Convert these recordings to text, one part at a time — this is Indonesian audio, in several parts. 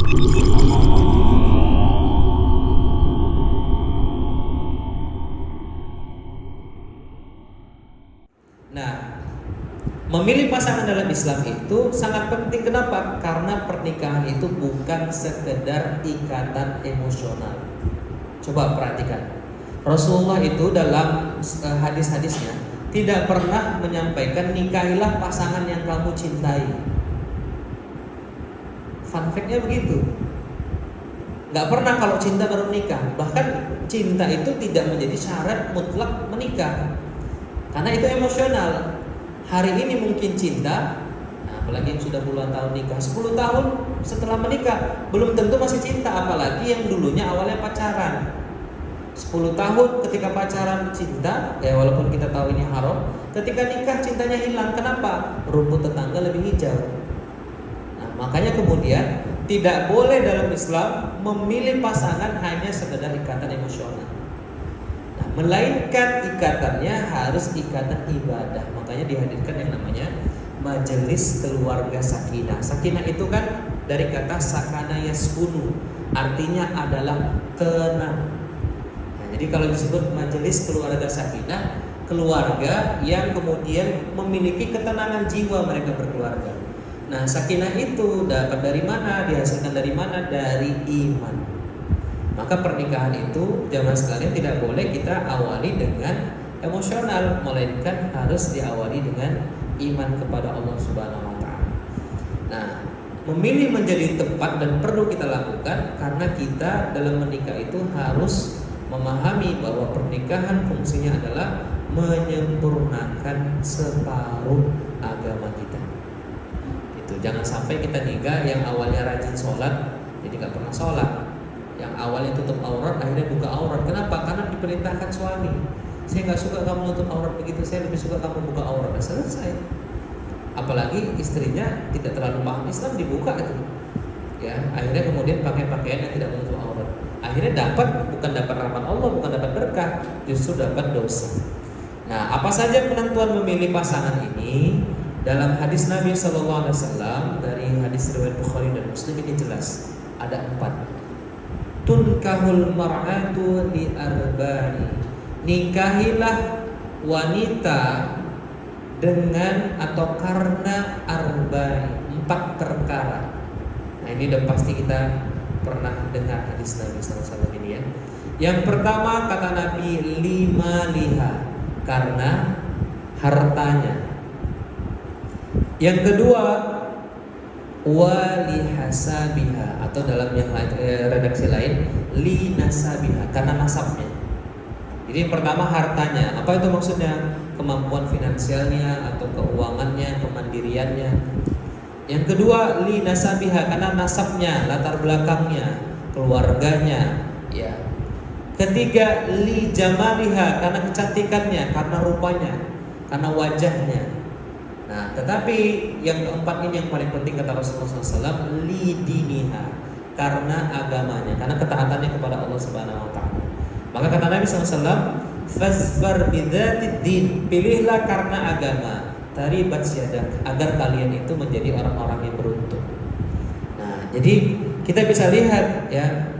Nah, memilih pasangan dalam Islam itu sangat penting. Kenapa? Karena pernikahan itu bukan sekedar ikatan emosional. Coba perhatikan, Rasulullah itu dalam hadis-hadisnya tidak pernah menyampaikan nikahilah pasangan yang kamu cintai. Fun fact-nya begitu. Gak pernah kalau cinta baru menikah. Bahkan cinta itu tidak menjadi syarat mutlak menikah, karena itu emosional. Hari ini mungkin cinta, nah, apalagi yang sudah puluhan tahun nikah, 10 tahun setelah menikah belum tentu masih cinta. Apalagi yang dulunya awalnya pacaran, 10 tahun ketika pacaran cinta, ya walaupun kita tahu ini haram, ketika nikah cintanya hilang. Kenapa? Rumput tetangga lebih hijau. Nah, makanya kemudian tidak boleh dalam Islam memilih pasangan hanya sekedar ikatan emosional, melainkan ikatannya harus ikatan ibadah. Makanya dihadirkan yang namanya majelis keluarga sakinah. Sakinah itu kan dari kata sakana yaskunu, artinya adalah tenang. Nah, jadi kalau disebut majelis keluarga sakinah, keluarga yang kemudian memiliki ketenangan jiwa mereka berkeluarga. Nah, sakinah itu dapat dari mana? Dihasilkan dari mana? Dari iman. Maka pernikahan itu jamaah sekalian tidak boleh kita awali dengan emosional, melainkan harus diawali dengan iman kepada Allah Subhanahu wa taala. Nah, memilih menjadi tepat dan perlu kita lakukan karena kita dalam menikah itu harus memahami bahwa pernikahan fungsinya adalah menyempurnakan separuh agama kita. Itu jangan sampai kita nikah yang awalnya rajin sholat jadi nggak pernah sholat, yang awalnya tutup aurat akhirnya buka aurat. Kenapa? Karena diperintahkan suami. Saya nggak suka kamu tutup aurat begitu, saya lebih suka kamu buka aurat. Nah, selesai. Apalagi istrinya tidak terlalu paham Islam, dibuka itu. Ya, akhirnya kemudian pakai pakaian yang tidak menutup aurat. Akhirnya bukan dapat rahmat Allah, bukan dapat berkah, justru dapat dosa. Nah, apa saja penentuan memilih pasangan ini? Dalam hadis Nabi SAW dari hadis riwayat Bukhari dan Muslim ini jelas ada 4. Tunkahul mar'atu li arba'in. Nikahilah wanita dengan atau karena arba'in, 4 perkara. Nah, ini udah pasti kita pernah dengar hadis Nabi SAW ini ya. Yang pertama kata Nabi, lima liha, karena hartanya. Yang kedua, wali hasabiha, atau dalam yang lain, redaksi lain, li nasabiha, karena nasabnya. Jadi yang pertama hartanya, apa itu maksudnya? Kemampuan finansialnya atau keuangannya, kemandiriannya. Yang kedua, li nasabiha, karena nasabnya, latar belakangnya, keluarganya, ya. Ketiga, li jamaliha, karena kecantikannya, karena rupanya, karena wajahnya. Nah, tetapi yang keempat ini yang paling penting kata Rasulullah SAW, li diniha, karena agamanya, karena ketaatannya kepada Allah Subhanahu Wa Taala. Maka kata Nabi SAW, fasfar bidzatid din, pilihlah karena agama, taribat syadak, agar kalian itu menjadi orang-orang yang beruntung. Nah, jadi kita bisa lihat ya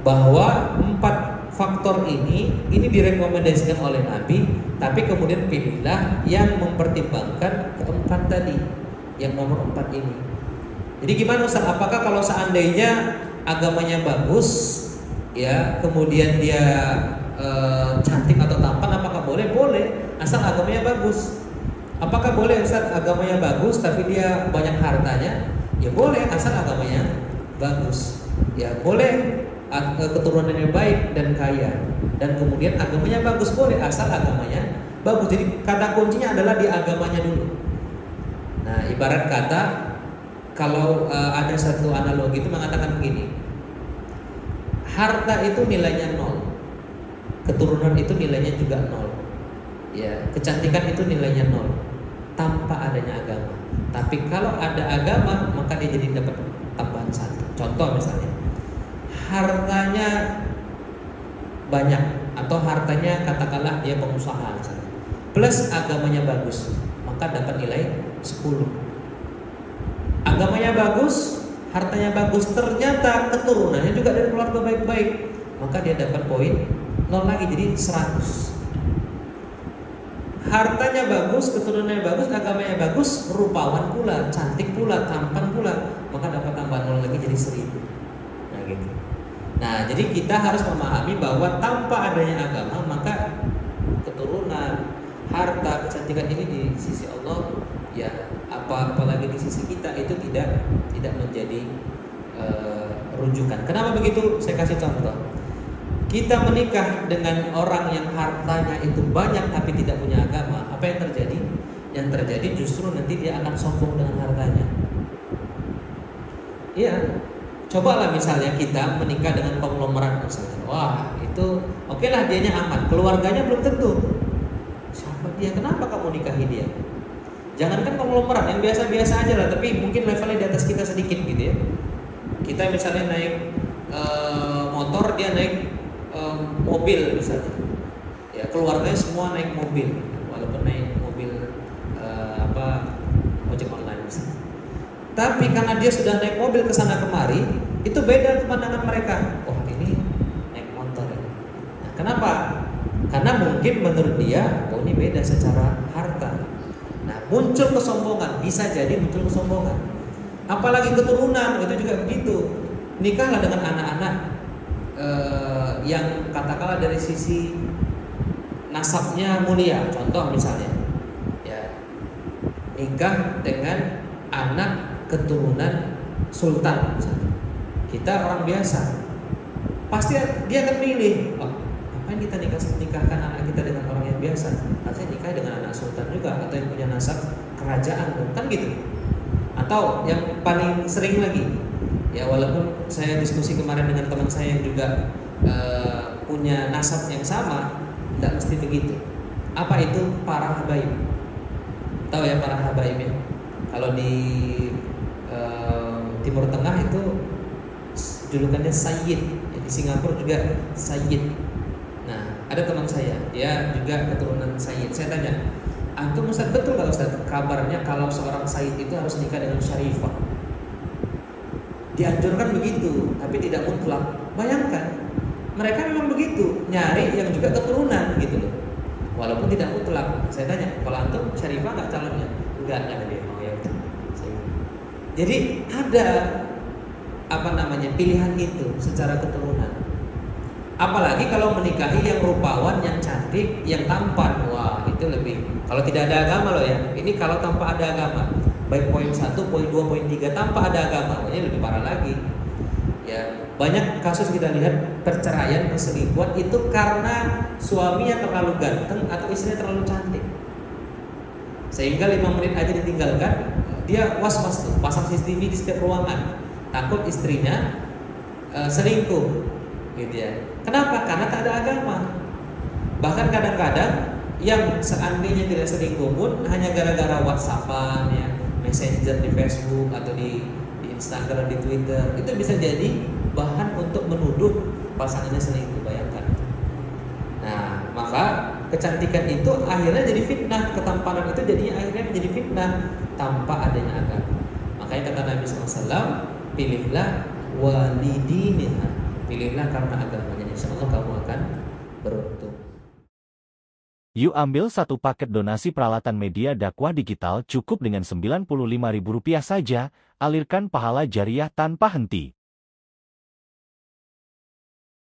bahwa 4 faktor ini direkomendasikan oleh Nabi, tapi kemudian pilihlah yang mempertimbangkan keempat tadi, yang nomor 4 ini. Jadi gimana Ustaz? Apakah kalau seandainya agamanya bagus, ya, kemudian dia cantik atau tampan, apakah boleh? Boleh, asal agamanya bagus. Apakah boleh Ustaz agamanya bagus tapi dia banyak hartanya? Ya boleh, asal agamanya bagus. Ya boleh, keturunannya baik dan kaya, dan kemudian agamanya bagus, boleh asal agamanya bagus. Jadi kata kuncinya adalah di agamanya dulu. Nah, ibarat kata kalau ada satu analogi itu mengatakan begini, harta itu nilainya 0, keturunan itu nilainya juga 0, ya, kecantikan itu nilainya 0 tanpa adanya agama. Tapi kalau ada agama maka dia jadi dapat tambahan 1. Contoh misalnya, hartanya banyak atau hartanya katakanlah dia pengusaha misalnya, plus agamanya bagus, maka dapat nilai 10. Agamanya bagus, hartanya bagus, ternyata keturunannya juga dari keluarga baik-baik, maka dia dapat poin 0 lagi, jadi 100. Hartanya bagus, keturunannya bagus, agamanya bagus, rupawan pula, cantik pula, tampan pula, maka dapat tambah 0 lagi jadi 1000. Nah gitu. Nah jadi kita harus memahami bahwa tanpa adanya agama maka keturunan, harta, kecantikan ini di sisi Allah ya apalagi di sisi kita itu tidak menjadi rujukan. Kenapa begitu? Saya kasih contoh. Kita menikah dengan orang yang hartanya itu banyak tapi tidak punya agama, apa yang terjadi? Yang terjadi justru nanti dia akan sombong dengan hartanya. Iya, cobalah misalnya kita menikah dengan konglomerat misalnya. Wah, itu oke lah dianya aman, keluarganya belum tentu. Siapa dia? Kenapa kamu nikahi dia? Jangankan konglomerat yang biasa-biasa aja lah, tapi mungkin levelnya di atas kita sedikit gitu ya. Kita misalnya naik motor, dia naik mobil misalnya, ya keluarganya semua naik mobil, walaupun naik mobil ojek online misalnya. Tapi karena dia sudah naik mobil ke sana kemari, itu beda pandangan mereka. Oh ini naik motor ya. Nah, kenapa? Karena mungkin menurut dia, oh ini beda secara harta. Nah muncul kesombongan, bisa jadi muncul kesombongan. Apalagi keturunan itu juga begitu. Nikahlah dengan anak-anak yang katakanlah dari sisi nasabnya mulia, contoh misalnya ya nikah dengan anak keturunan sultan misalnya. Kita orang biasa pasti dia akan milih, oh ngapain kita nikahkan anak kita dengan orang yang biasa, harusnya nikah dengan anak sultan juga atau yang punya nasab kerajaan kan gitu. Atau yang paling sering lagi ya, walaupun saya diskusi kemarin dengan teman saya yang juga punya nasab yang sama, tidak mesti begitu. Apa itu para habaib? Tahu ya para habaib ya? Kalau di Timur Tengah itu julukannya Sayyid, ya, di Singapura juga Sayyid. Nah, ada teman saya, dia juga keturunan Sayyid. Saya tanya, antum Ustaz betul nggak Ustaz? Kabarnya kalau seorang Sayyid itu harus nikah dengan Syarifah. Dianjurkan begitu, tapi tidak mutlak. Bayangkan, mereka memang begitu, nyari yang juga keturunan gitu loh. Walaupun tidak mutlak. Saya tanya, kalau antum Syarifah nggak calonnya? Enggak dia mau ya. Jadi ada pilihan itu secara keturunan. Apalagi kalau menikahi yang rupawan, yang cantik, yang tampan. Wah, itu lebih. Kalau tidak ada agama loh ya. Ini kalau tanpa ada agama. Baik poin 1, poin 2, poin 3 tanpa ada agama, ini lebih parah lagi. Ya, banyak kasus kita lihat perceraian, perselingkuhan itu karena suaminya terlalu ganteng atau istrinya terlalu cantik. Sehingga 5 menit aja ditinggalkan, dia was-was tuh, pasang CCTV di setiap ruangan, takut istrinya selingkuh, gitu ya. Kenapa? Karena tak ada agama. Bahkan kadang-kadang yang seandainya tidak selingkuh pun hanya gara-gara WhatsAppan ya, Messenger di Facebook atau di Instagram, di Twitter, itu bisa jadi bahan untuk menuduh pasangannya selingkuh. Bayangkan. Nah, maka kecantikan itu akhirnya jadi fitnah, ketampanan itu jadinya akhirnya menjadi fitnah tanpa adanya agama. Makanya kata Nabi SAW, pilihlah walidiniha, pilihlah karena agamanya, insyaallah kamu akan beruntung. Yuk ambil satu paket donasi peralatan media dakwah digital cukup dengan Rp95.000 saja, alirkan pahala jariah tanpa henti.